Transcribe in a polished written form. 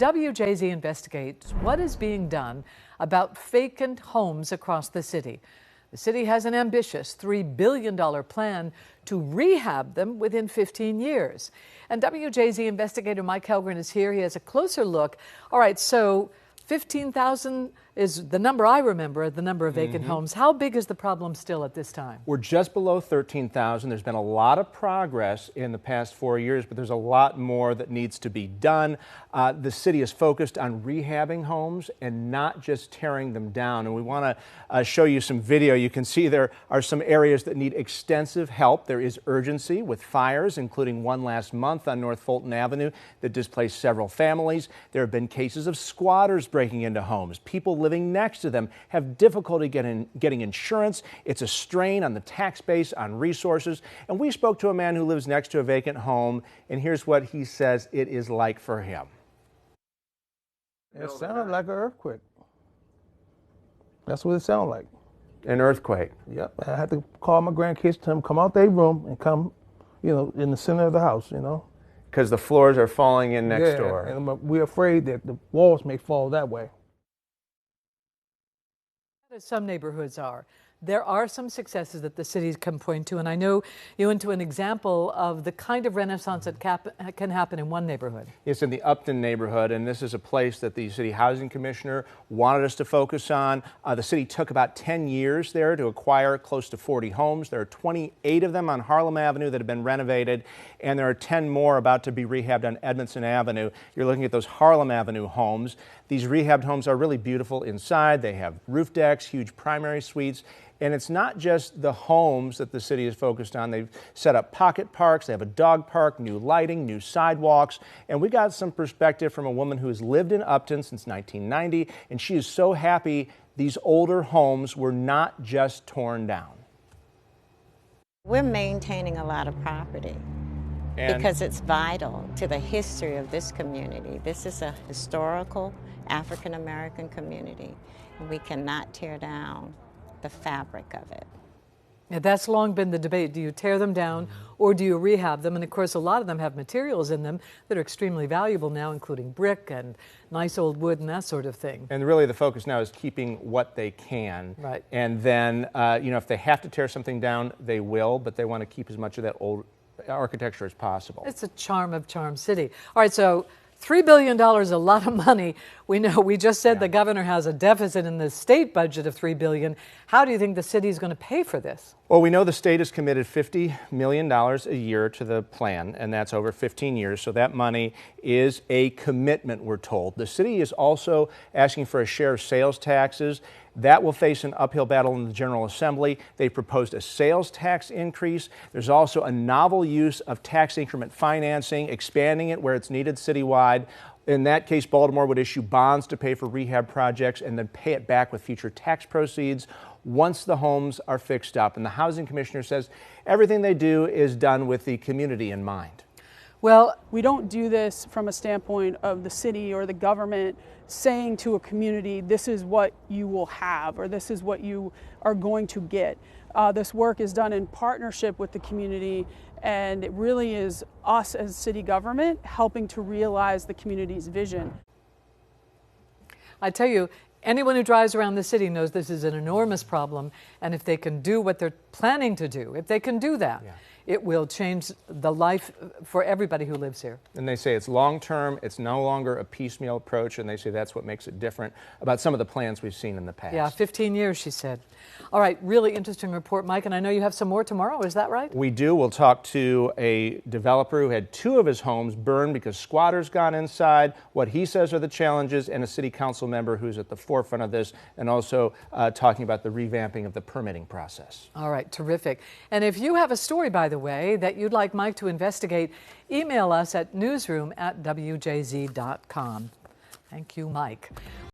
WJZ investigates what is being done about vacant homes across the city. The city has an ambitious $3 billion plan to rehab them within 15 years. And WJZ investigator Mike Helgren is here. He has a closer look. All right, so 15,000 is the number I remember, the number of vacant homes. How big is the problem still at this time? We're just below 13,000. There's been a lot of progress in the past 4 years, but there's a lot more that needs to be done. The city is focused on rehabbing homes and not just tearing them down. And we want to show you some video. You can see there are some areas that need extensive help. There is urgency with fires, including one last month on North Fulton Avenue that displaced several families. There have been cases of squatters breaking into homes. People living next to them have difficulty getting insurance. It's a strain on the tax base, on resources. And we spoke to a man who lives next to a vacant home, and here's what he says it is like for him. It sounded like an earthquake. That's what it sounded like. An earthquake? Yep. I had to call my grandkids to them come out their room and come, in the center of the house, Because the floors are falling in next door. And we're afraid that the walls may fall that way. Some neighborhoods are. There are some successes that the cities can point to, and I know you went to an example of the kind of renaissance that can happen in one neighborhood. It's in the Upton neighborhood, and this is a place that the city housing commissioner wanted us to focus on. The city took about 10 years there to acquire close to 40 homes. There are 28 of them on Harlem Avenue that have been renovated, and there are 10 more about to be rehabbed on Edmondson Avenue. You're looking at those Harlem Avenue homes. These rehabbed homes are really beautiful inside. They have roof decks, huge primary suites. And it's not just the homes that the city is focused on. They've set up pocket parks, they have a dog park, new lighting, new sidewalks. And we got some perspective from a woman who has lived in Upton since 1990, and she is so happy these older homes were not just torn down. We're maintaining a lot of property because it's vital to the history of this community. This is a historical African American community, and we cannot tear down the fabric of it. Yeah, that's long been the debate. Do you tear them down or do you rehab them? And of course, a lot of them have materials in them that are extremely valuable now, including brick and nice old wood and that sort of thing. And really the focus now is keeping what they can. Right. And then, if they have to tear something down, they will, but they want to keep as much of that old architecture as possible. It's a charm of Charm City. All right, so $3 billion, a lot of money. We know, we just said the governor has a deficit in the state budget of $3 billion. How do you think the city is going to pay for this? Well, we know the state has committed $50 million a year to the plan, and that's over 15 years. So that money is a commitment, we're told. The city is also asking for a share of sales taxes. That will face an uphill battle in the General Assembly. They proposed a sales tax increase. There's also a novel use of tax increment financing, expanding it where it's needed citywide. In that case, Baltimore would issue bonds to pay for rehab projects and then pay it back with future tax proceeds once the homes are fixed up. And the housing commissioner says everything they do is done with the community in mind. Well, we don't do this from a standpoint of the city or the government saying to a community, this is what you will have or this is what you are going to get. This work is done in partnership with the community, and it really is us as city government helping to realize the community's vision. I tell you, anyone who drives around the city knows this is an enormous problem, and if they can do what they're planning to do, if they can do that, it will change the life for everybody who lives here. And they say it's long-term, it's no longer a piecemeal approach, and they say that's what makes it different about some of the plans we've seen in the past. Yeah, 15 years, she said. All right, really interesting report, Mike, and I know you have some more tomorrow, is that right? We do. We'll talk to a developer who had 2 of his homes burned because squatters got inside, what he says are the challenges, and a city council member who's at the forefront of this, and also talking about the revamping of the permitting process. All right, terrific. And if you have a story, by the way, that you'd like Mike to investigate, email us at newsroom@wjz.com. Thank you, Mike.